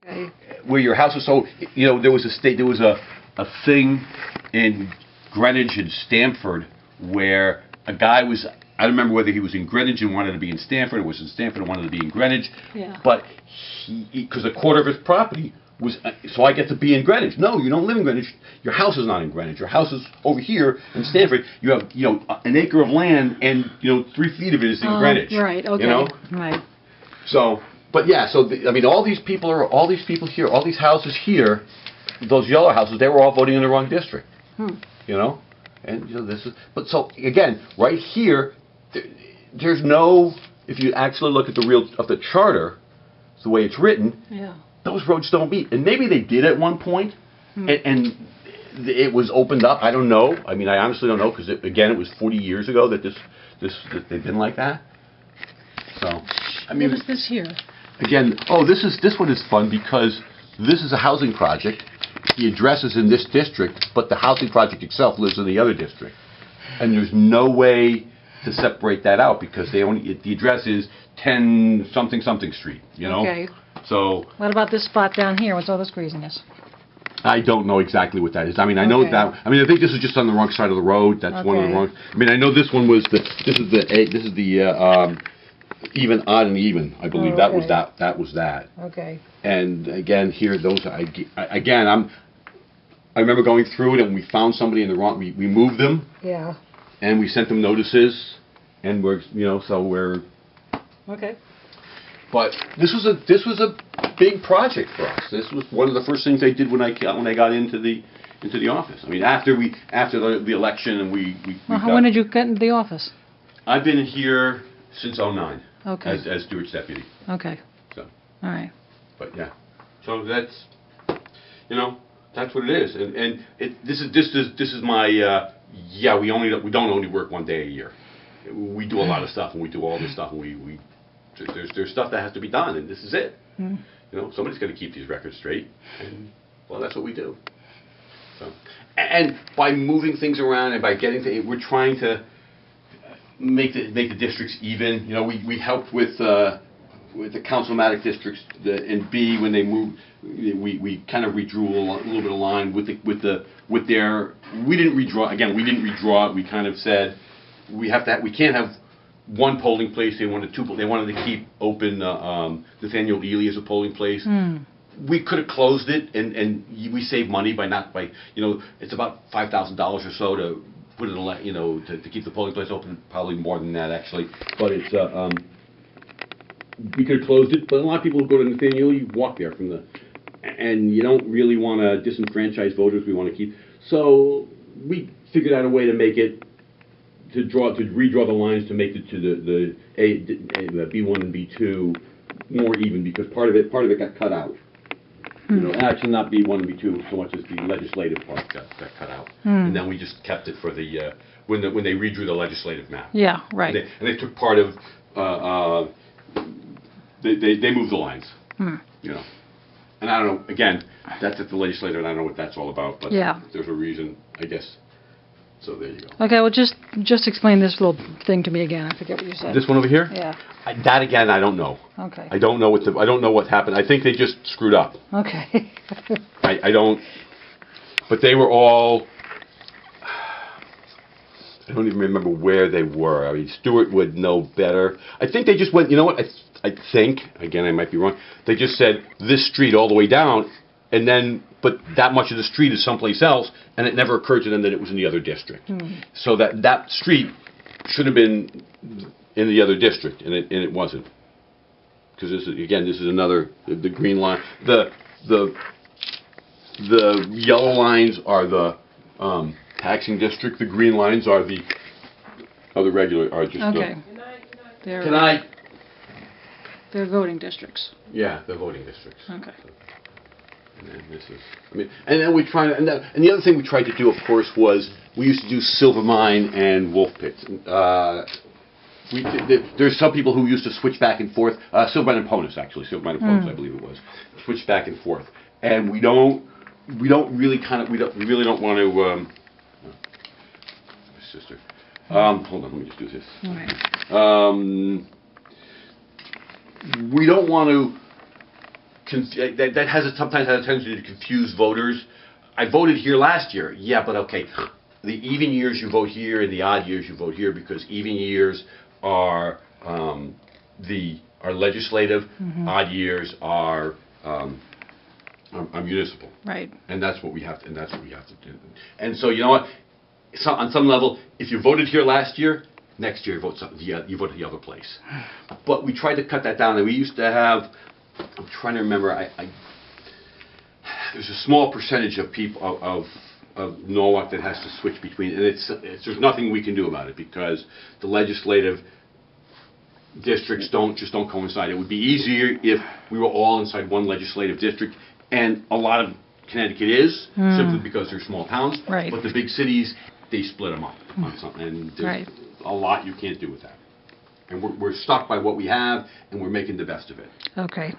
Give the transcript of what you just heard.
Okay. where your house is. So there was a thing in Greenwich and Stamford where a guy was. I don't remember whether he was in Greenwich and wanted to be in Stamford, or was in Stamford and wanted to be in Greenwich. Yeah. But because a quarter of his property was, so I get to be in Greenwich. No, you don't live in Greenwich. Your house is not in Greenwich. Your house is over here in Stamford. You have an acre of land, and 3 feet of it is in Greenwich. Right. Okay. Right. So, but yeah. So all these people here, all these houses here, those yellow houses, they were all voting in the wrong district. And this is. But so again, right here. There's no, if you actually look at the charter, the way it's written, those roads don't meet. And maybe they did at one point, and it was opened up. I don't know. I mean, I honestly don't know, because again, it was 40 years ago that that they've been like that. So, I mean, what is this here? Again, this one is fun because this is a housing project. The address is in this district, but the housing project itself lives in the other district, and there's no way to separate that out because the address is 10 something street, Okay. So what about this spot down here? What's all this greasiness? I don't know exactly what that is. I mean, I know that. I mean, I think this is just on the wrong side of the road. That's one of the wrong. I mean, I know this one was this is the even, odd, and even. I believe that was that. Okay. And again, here those again I remember going through it and we found somebody in the wrong. We moved them. Yeah. And we sent them notices, and we're so we're. Okay. But this was a big project for us. This was one of the first things they did when I got into the office. I mean, after the election, and we when did you get into the office? I've been here since '09. Okay. As Stuart's deputy. Okay. So. All right. But yeah, so that's that's what it is, and this is my. Yeah, we don't only work one day a year. We do a lot of stuff, and we do all this stuff, and there's stuff that has to be done, and this is it. Somebody's got to keep these records straight, and well, that's what we do. So, and by moving things around and by getting we're trying to make the districts even. We helped with the councilmatic districts in B when they moved. We kind of redrew a little bit of line with their. We didn't redraw it. We kind of said we can't have one polling place. They wanted two. They wanted to keep open Nathaniel Ely as a polling place. We could have closed it, and we saved money by it's about $5,000 or so to put it in to keep the polling place open. Probably more than that actually, but it's we could have closed it. But a lot of people who go to Nathaniel, you walk there from and you don't really want to disenfranchise voters. We want to keep. So we figured out a way to make it, to redraw the lines to make it to the B1 and B2 more even, because part of it got cut out. Actually not B1 and B2 so much as the legislative part got cut out, and then we just kept it for the when they redrew the legislative map. Yeah, right. And they took part of they moved the lines. And I don't know, again, that's at the legislature, and I don't know what that's all about, but there's a reason, I guess. So there you go. Okay, well, just explain this little thing to me again. I forget what you said. This one over here? Yeah. That again, I don't know. Okay. I don't know what happened. I think they just screwed up. Okay. I don't. But they were all. I don't even remember where they were. I mean, Stuart would know better. I think they just went. You know what? I think, again, I might be wrong, they just said this street all the way down, and then, but that much of the street is someplace else, and it never occurred to them that it was in the other district. So that street should have been in the other district, and it wasn't. Because this is another, the green line, the yellow lines are the taxing district, the green lines are the regular, are just They're voting districts. Yeah, they're voting districts. Okay. And then this is, and then we try, and the other thing we tried to do, of course, was we used to do silver mine and wolf pits. There's some people who used to switch back and forth. Silver mine and Ponus, actually, silver mine and Ponus, I believe it was, switch back and forth, and we really don't want to. My sister. Hold on, let me just do this. All right. We don't want to sometimes has a tendency to confuse voters. I voted here last year. Yeah, but okay. The even years you vote here, and the odd years you vote here, because even years are legislative. Odd years are municipal. Right. And that's what we have to. And that's what we have to do. And so you know what? So on some level, if you voted here last year, next year you vote you vote the other place. But we tried to cut that down, and we used to have. I'm trying to remember. There's a small percentage of people of Norwalk that has to switch between, and there's nothing we can do about it because the legislative districts don't coincide. It would be easier if we were all inside one legislative district, and a lot of Connecticut is simply because they're small towns. Right. But the big cities, they split them up on something, and there's a lot you can't do with that. And we're stuck by what we have, and we're making the best of it. Okay.